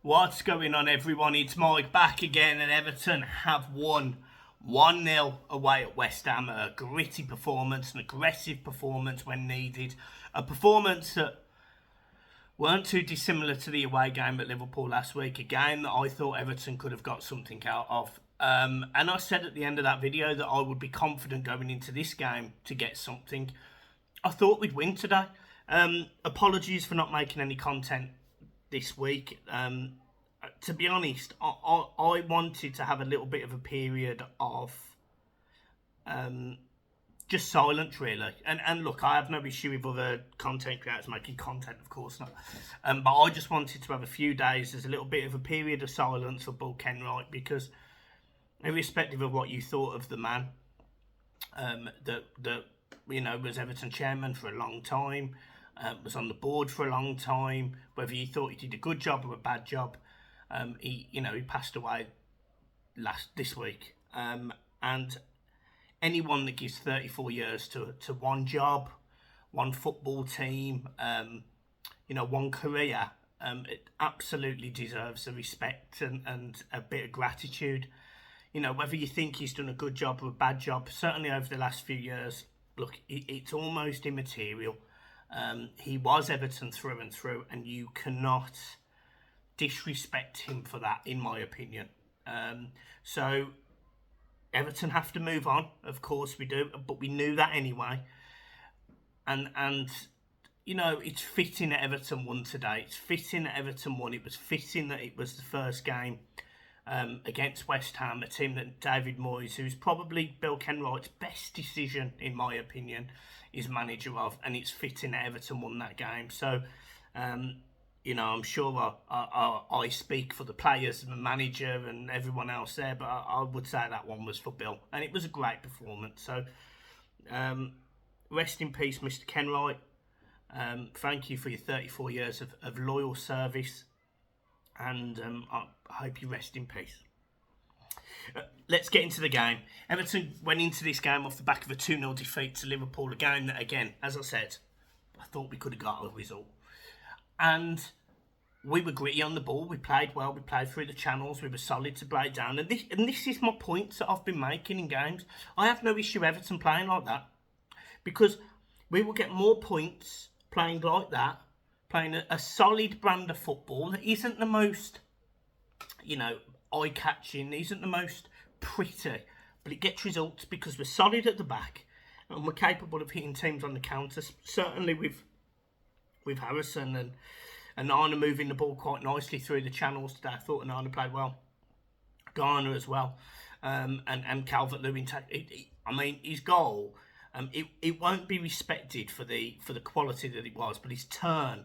What's going on, everyone? It's Mike back again, and Everton have won 1-0 away at West Ham. A gritty performance, an aggressive performance when needed. A performance that weren't too dissimilar to the away game at Liverpool last week. A game that I thought Everton could have got something out of. And I said at the end of that video that I would be confident going into this game to get something. I thought we'd win today. Apologies for not making any content this week. To be honest, I wanted to have a little bit of a period of just silence, really. And look, I have no issue with other content creators making content, of course not. But I just wanted to have a few days as a little bit of a period of silence for Kenwright, because irrespective of what you thought of the man, that was Everton chairman for a long time, was on the board for a long time, whether you thought he did a good job or a bad job, he passed away this week. And anyone that gives 34 years to one job, one football team, one career, it absolutely deserves the respect and a bit of gratitude. Whether you think he's done a good job or a bad job, certainly over the last few years, look, it's almost immaterial. He was Everton through and through, and you cannot disrespect him for that, in my opinion. So Everton have to move on, of course we do, but we knew that anyway. And it's fitting that Everton won today. It's fitting that Everton won. It was fitting that it was the first game against West Ham, a team that David Moyes, who's probably Bill Kenwright's best decision, in my opinion, is manager of, and it's fitting that Everton won that game. So, I'm sure I speak for the players and the manager and everyone else there, but I would say that one was for Bill, and it was a great performance. So, rest in peace, Mr. Kenwright. Thank you for your 34 years of loyal service, and I hope you rest in peace. Let's get into the game. Everton went into this game off the back of a 2-0 defeat to Liverpool, a game that, again, as I said, I thought we could have got a result. And we were gritty on the ball. We played well. We played through the channels. We were solid to break down. And this is my points that I've been making in games. I have no issue Everton playing like that, because we will get more points playing like that, playing a solid brand of football that isn't the most, eye-catching, isn't the most pretty, but it gets results because we're solid at the back and we're capable of hitting teams on the counter. Certainly with Harrison and Nana moving the ball quite nicely through the channels today. I thought Nana played well. Garner as well, and Calvert-Lewin. His goal, it won't be respected for the quality that it was, but his turn,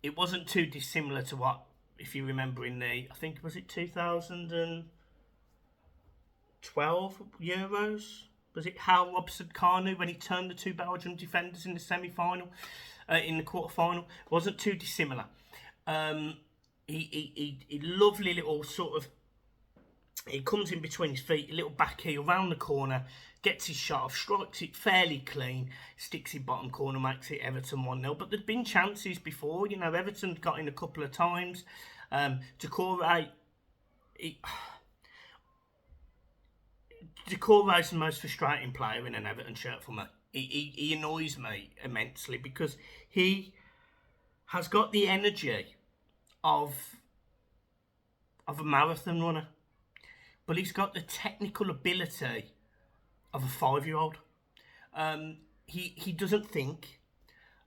it wasn't too dissimilar to what, if you remember, in the, I think, was it 2012 Euros? Was it Hal Robson-Kanu when he turned the two Belgian defenders in the semi-final, in the quarter-final? Wasn't too dissimilar. He lovely little sort of, he comes in between his feet, a little back heel round the corner, gets his shot off, strikes it fairly clean, sticks it bottom corner, makes it Everton 1-0. But there'd been chances before, Everton got in a couple of times. Decore is the most frustrating player in an Everton shirt for me. He annoys me immensely because he has got the energy of a marathon runner, but he's got the technical ability of a 5-year-old. He doesn't think.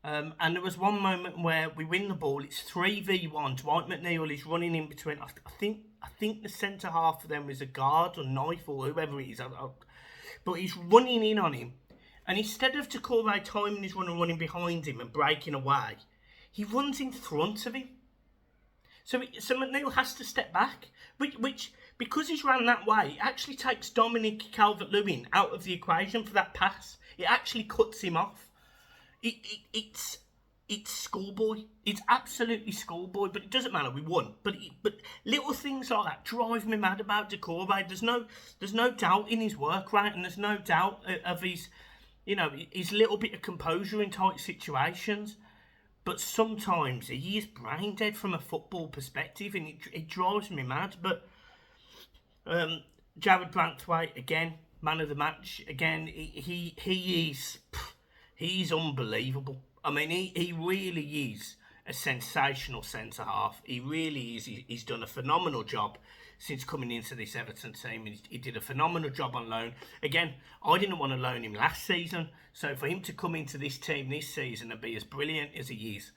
And there was one moment where we win the ball. It's 3v1. Dwight McNeil is running in between. I think the centre half of them is a guard or knife or whoever it is. But he's running in on him. And instead of Decore timing his run and running behind him and breaking away, he runs in front of him. So McNeil has to step back, which because he's ran that way, it actually takes Dominic Calvert-Lewin out of the equation for that pass. It actually cuts him off. It's schoolboy. It's absolutely schoolboy, but it doesn't matter. We won. But little things like that drive me mad about Decore. There's no doubt in his work rate, and there's no doubt of his little bit of composure in tight situations. but sometimes he is brain dead from a football perspective, and it drives me mad. But Jared Branthwaite, again, man of the match. Again, he's unbelievable. I mean, he really is a sensational centre half. He really is. He's done a phenomenal job since coming into this Everton team. He did a phenomenal job on loan. Again, I didn't want to loan him last season, so for him to come into this team this season and be as brilliant as he is,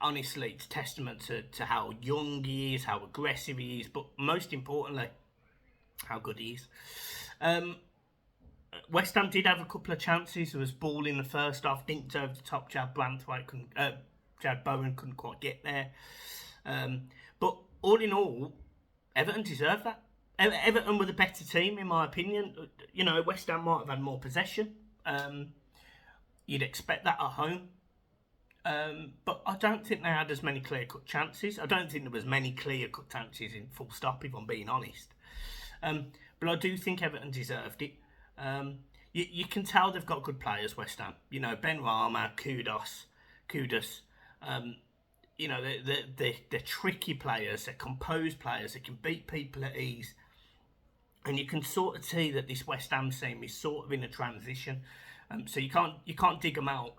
honestly, it's testament to how young he is, how aggressive he is, but most importantly, how good he is. West Ham did have a couple of chances. There was ball in the first half, dinked over the top. Jad Bowen couldn't quite get there. But all in all, Everton deserved that. Everton were the better team, in my opinion. You know, West Ham might have had more possession. You'd expect that at home. But I don't think they had as many clear-cut chances. I don't think there was many clear-cut chances in full stop, if I'm being honest. But I do think Everton deserved it. You can tell they've got good players, West Ham. You know, Ben Rama, Kudus. You know, they're tricky players, they're composed players, they can beat people at ease. And you can sort of see that this West Ham team is sort of in a transition. So you can't dig them out.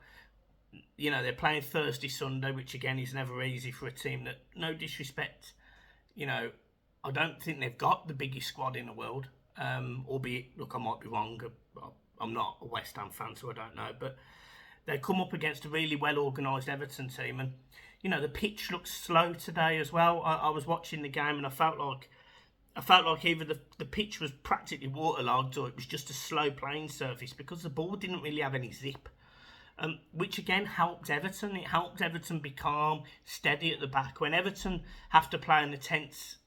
You know, they're playing Thursday, Sunday, which again is never easy for a team that, no disrespect, you know, I don't think they've got the biggest squad in the world. Albeit, look, I might be wrong. I'm not a West Ham fan, so I don't know. But they come up against a really well-organised Everton team. And, you know, the pitch looks slow today as well. I was watching the game and I felt like either the pitch was practically waterlogged or it was just a slow playing surface because the ball didn't really have any zip. Which again helped Everton. It helped Everton be calm, steady at the back. When Everton have to play an intense,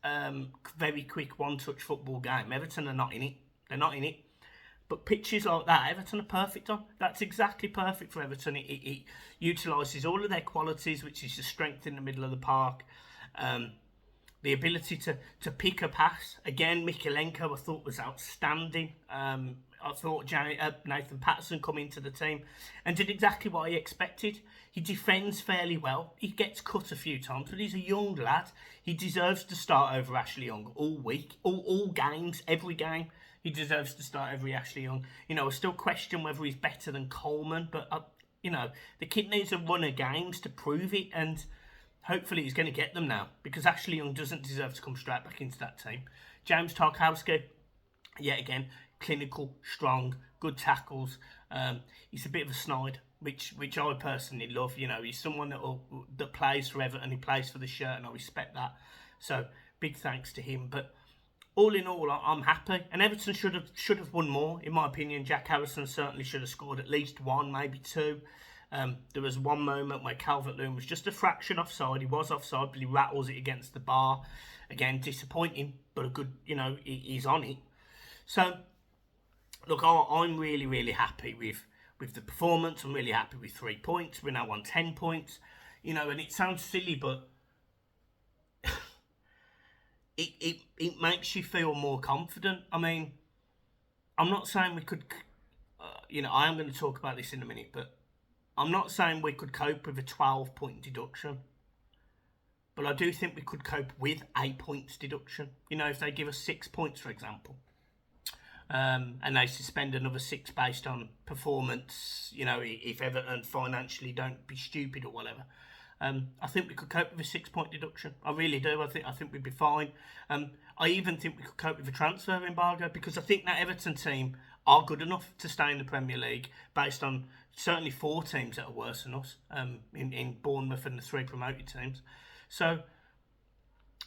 very quick one-touch football game, Everton are not in it. They're not in it. But pitches like that, Everton are perfect on. That's exactly perfect for Everton. It utilises all of their qualities, which is the strength in the middle of the park. The ability to pick a pass. Again, Mikalenko I thought was outstanding. I thought Nathan Patterson come into the team and did exactly what I expected. He defends fairly well. He gets cut a few times, but he's a young lad. He deserves to start over Ashley Young all week, all games, every game. He deserves to start over Ashley Young. You know, I still question whether he's better than Coleman, but you know, the kid needs a run of games to prove it, and hopefully he's going to get them now because Ashley Young doesn't deserve to come straight back into that team. James Tarkowski, yet again, clinical, strong, good tackles. He's a bit of a snide, which I personally love. You know, he's someone that plays for Everton, he plays for the shirt, and I respect that. So big thanks to him. But all in all, I'm happy. And Everton should have won more, in my opinion. Jack Harrison certainly should have scored at least one, maybe two. There was one moment where Calvert-Lewin was just a fraction offside. He was offside, but he rattles it against the bar. Again, disappointing, but a good, you know, he's on it. So, look, I'm really, really happy with the performance. I'm really happy with 3 points. We're now on 10 points. You know, and it sounds silly, but it makes you feel more confident. I mean, I'm not saying we could, you know, I am going to talk about this in a minute, but I'm not saying we could cope with a 12-point deduction. But I do think we could cope with a points deduction. You know, if they give us 6 points, for example, and they suspend another 6 based on performance, you know, if Everton financially don't be stupid or whatever, I think we could cope with a 6-point deduction. I really do. I think we'd be fine. I even think we could cope with a transfer embargo because I think that Everton team are good enough to stay in the Premier League based on certainly 4 teams that are worse than us in Bournemouth and the 3 promoted teams. So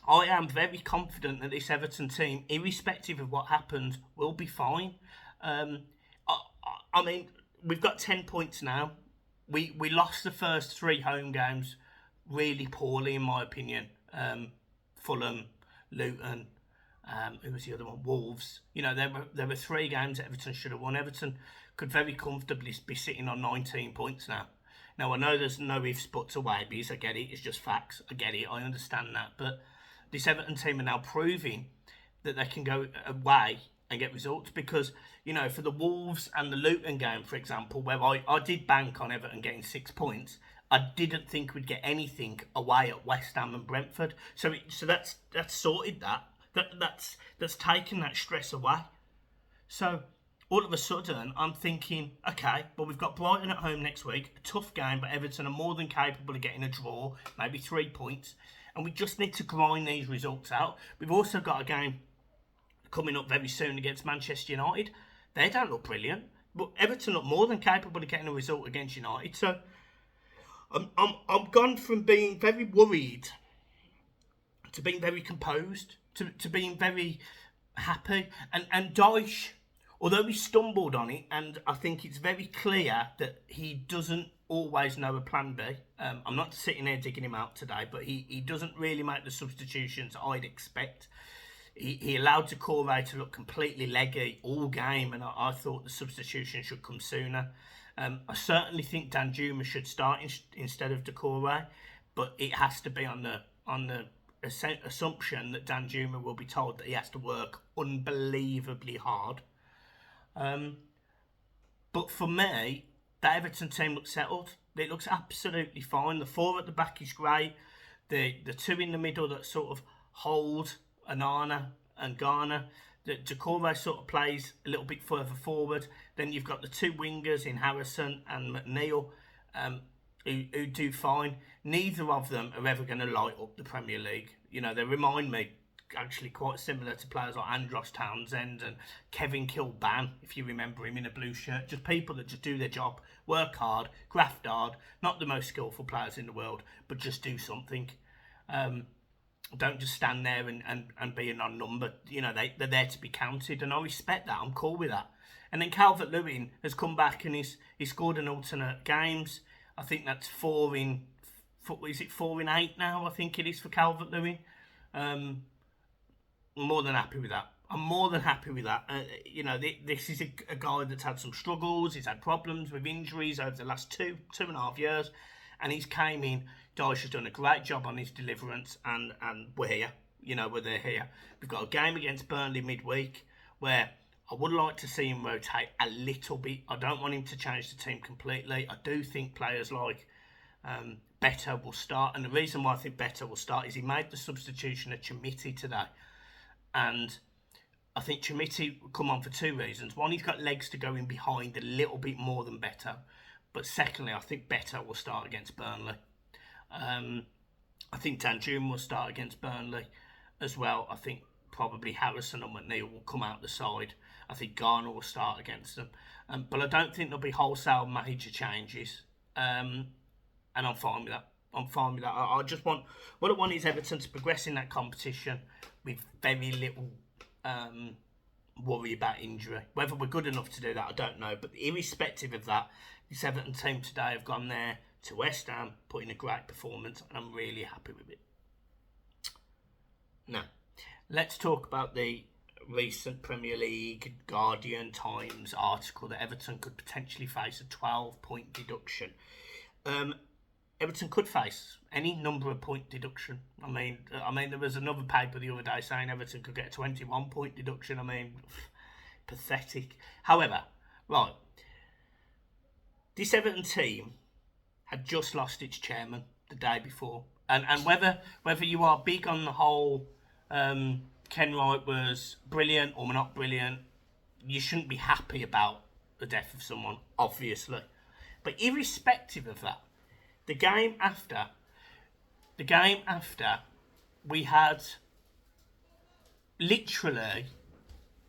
I am very confident that this Everton team, irrespective of what happens, will be fine. I mean, we've got 10 points now. We lost the first 3 home games really poorly, in my opinion. Fulham, Luton, who was the other one? Wolves. You know, there were 3 games that Everton should have won. Everton could very comfortably be sitting on 19 points now. Now, I know there's no ifs, buts, or maybes. I get it. It's just facts. I get it. I understand that. But this Everton team are now proving that they can go away and get results, because, you know, for the Wolves and the Luton game, for example, where I did bank on Everton getting 6 points, I didn't think we'd get anything away at West Ham and Brentford. So that's sorted that. That's taken that stress away. So all of a sudden, I'm thinking, okay, well, we've got Brighton at home next week, a tough game, but Everton are more than capable of getting a draw, maybe 3 points, and we just need to grind these results out. We've also got a game coming up very soon against Manchester United. They don't look brilliant, but Everton look more than capable of getting a result against United. So I'm gone from being very worried to being very composed, to being very happy. And Dyche, although he stumbled on it, and I think it's very clear that he doesn't always know a plan B. I'm not sitting here digging him out today, but he doesn't really make the substitutions I'd expect. He allowed Doucouré to look completely leggy all game, and I thought the substitution should come sooner. I certainly think Danjuma should start instead of Doucouré, but it has to be on the assumption that Danjuma will be told that he has to work unbelievably hard. But for me, the Everton team looks settled. It looks absolutely fine. The 4 at the back is great. The 2 in the middle that sort of hold Onana and Garner. The Doucouré sort of plays a little bit further forward. Then you've got the 2 wingers in Harrison and McNeil, who do fine. Neither of them are ever going to light up the Premier League. You know, they remind me actually quite similar to players like Andros Townsend and Kevin Kilban, if you remember him in a blue shirt. Just people that just do their job, work hard, graft hard. Not the most skillful players in the world, but just do something. Don't just stand there and be a non-number. You know, they're there to be counted, and I respect that. I'm cool with that. And then Calvert-Lewin has come back and he's scored an alternate games. I think that's 4 in 8 now? I think it is for Calvert-Lewin. I'm more than happy with that. You know, this is a guy that's had some struggles. He's had problems with injuries over the last 2.5 years, and he's came in. Dyche has done a great job on his deliverance, and we're here. You know, we're here. We've got a game against Burnley midweek where I would like to see him rotate a little bit. I don't want him to change the team completely. I do think players like Better will start, and the reason why I think Better will start is he made the substitution of Chermiti today, and I think Chermiti will come on for 2 reasons. One, he's got legs to go in behind a little bit more than Better, but secondly, I think Better will start against Burnley. I think Danjuma will start against Burnley as well. I think probably Harrison and McNeil will come out the side. I think Garner will start against them. But I don't think there'll be wholesale major changes. And I'm fine with that. I just want... What I want is Everton to progress in that competition with very little worry about injury. Whether we're good enough to do that, I don't know. But irrespective of that, this Everton team today have gone there to West Ham, put in a great performance, and I'm really happy with it. Now, let's talk about the recent Premier League Guardian Times article that Everton could potentially face a 12-point deduction. Everton could face any number of point deduction. I mean, there was another paper the other day saying Everton could get a 21-point deduction. I mean, pathetic. However, right, this Everton team had just lost its chairman the day before, and whether you are big on the whole Kenwright was brilliant or not brilliant, you shouldn't be happy about the death of someone, obviously. But irrespective of that, the game after, we had literally,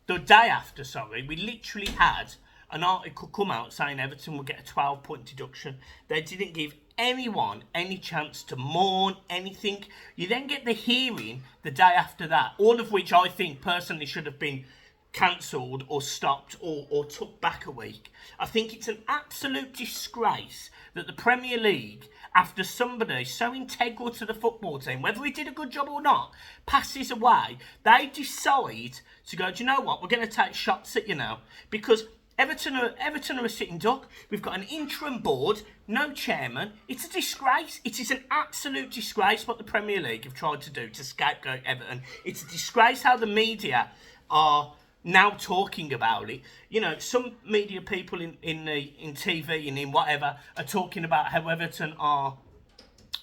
the day after, we literally had an article come out saying Everton would get a 12-point deduction. They didn't give anyone any chance to mourn anything. You then get the hearing the day after that, all of which I think personally should have been cancelled or stopped or took back a week. I think it's an absolute disgrace that the Premier League, after somebody so integral to the football team, whether he did a good job or not, passes away, they decide to go, do you know what, we're going to take shots at you now. Because Everton are a sitting duck. We've got an interim board, no chairman. It's a disgrace. It is an absolute disgrace what the Premier League have tried to do to scapegoat Everton. It's a disgrace how the media are now talking about it. You know, some media people in TV and in whatever are talking about how Everton are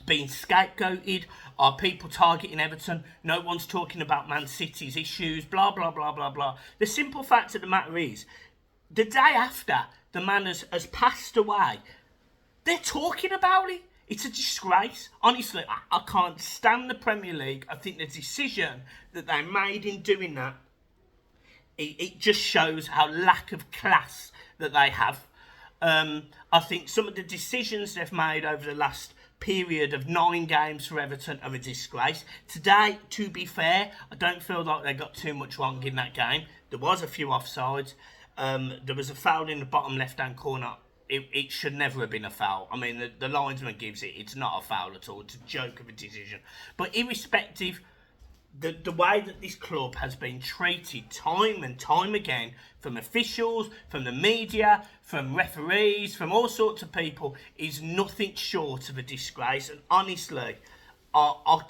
being scapegoated, are people targeting Everton. No one's talking about Man City's issues, blah, blah, blah, blah, blah. The simple fact of the matter is, the day after the man has passed away, they're talking about it. It's a disgrace. Honestly, I can't stand the Premier League. I think the decision that they made in doing that, it just shows how lack of class that they have. I think some of the decisions they've made over the last period of 9 games for Everton are a disgrace. Today, to be fair, I don't feel like they got too much wrong in that game. There was a few offsides. There was a foul in the bottom left-hand corner. It should never have been a foul. I mean, the linesman gives it. It's not a foul at all. It's a joke of a decision. But irrespective, the way that this club has been treated time and time again from officials, from the media, from referees, from all sorts of people is nothing short of a disgrace. And honestly, I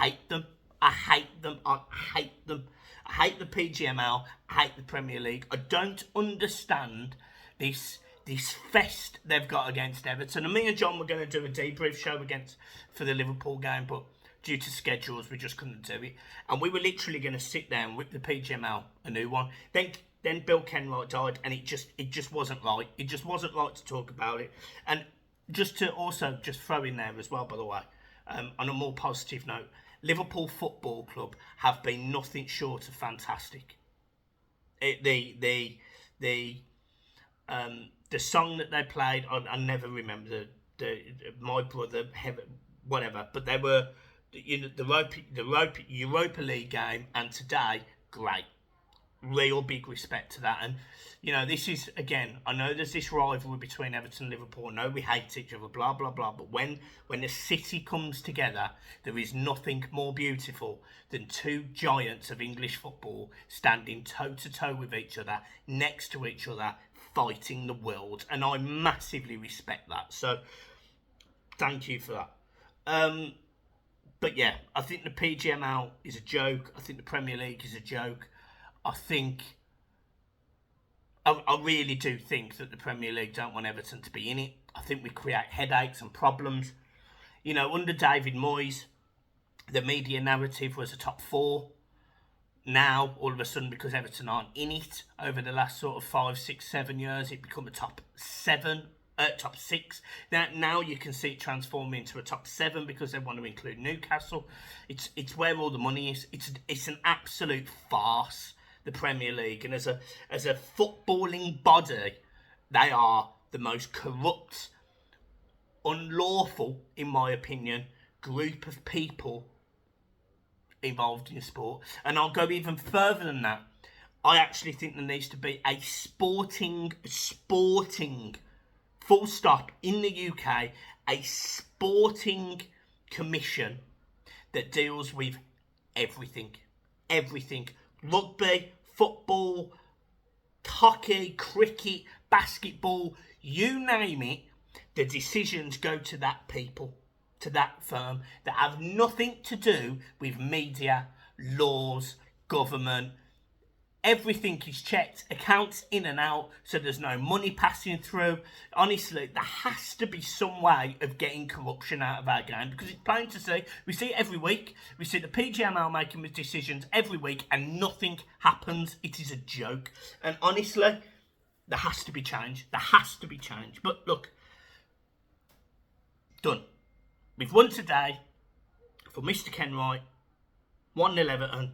hate them. I hate them. I hate them. I hate the Pgmol. I hate the Premier League. I don't understand this fest they've got against Everton. And me and John were going to do a debrief show for the Liverpool game, but due to schedules, we just couldn't do it. And we were literally going to sit down with the Pgmol, a new one. Then Bill Kenwright died, and it just wasn't right. It just wasn't right to talk about it. And just to also just throw in there as well, by the way, on a more positive note, Liverpool Football Club have been nothing short of fantastic. The song that they played, I never remember my brother, whatever, but they were, the Europa League game, and today, great. Real big respect to that. And, you know, this is, again, I know there's this rivalry between Everton and Liverpool. I know we hate each other, blah, blah, blah. But when the city comes together, there is nothing more beautiful than two giants of English football standing toe-to-toe with each other, next to each other, fighting the world. And I massively respect that. So, thank you for that. But yeah, I think the Pgmol is a joke. I think the Premier League is a joke. I really do think that the Premier League don't want Everton to be in it. I think we create headaches and problems. You know, under David Moyes, the media narrative was a top 4. Now, all of a sudden, because Everton aren't in it, over the last sort of 5, 6, 7 years, it become a top 6. Now you can see it transform into a top 7 because they want to include Newcastle. It's where all the money is. It's an absolute farce, the Premier League, and as a footballing body, they are the most corrupt, unlawful, in my opinion, group of people involved in sport. And I'll go even further than that. I actually think there needs to be a sporting, full stop, in the UK, a sporting commission that deals with everything. Rugby, football, hockey, cricket, basketball, you name it, the decisions go to that people, to that firm, that have nothing to do with media, laws, government. Everything is checked, accounts in and out, so there's no money passing through. Honestly, there has to be some way of getting corruption out of our game, because it's plain to see. We see it every week. We see the Pgmol making decisions every week, and nothing happens. It is a joke. And honestly, there has to be change. There has to be change. But look, done. We've won today for Mr. Kenwright. 1-0 Everton.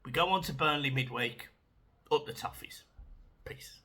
We go on to Burnley midweek. Up the toffees. Peace.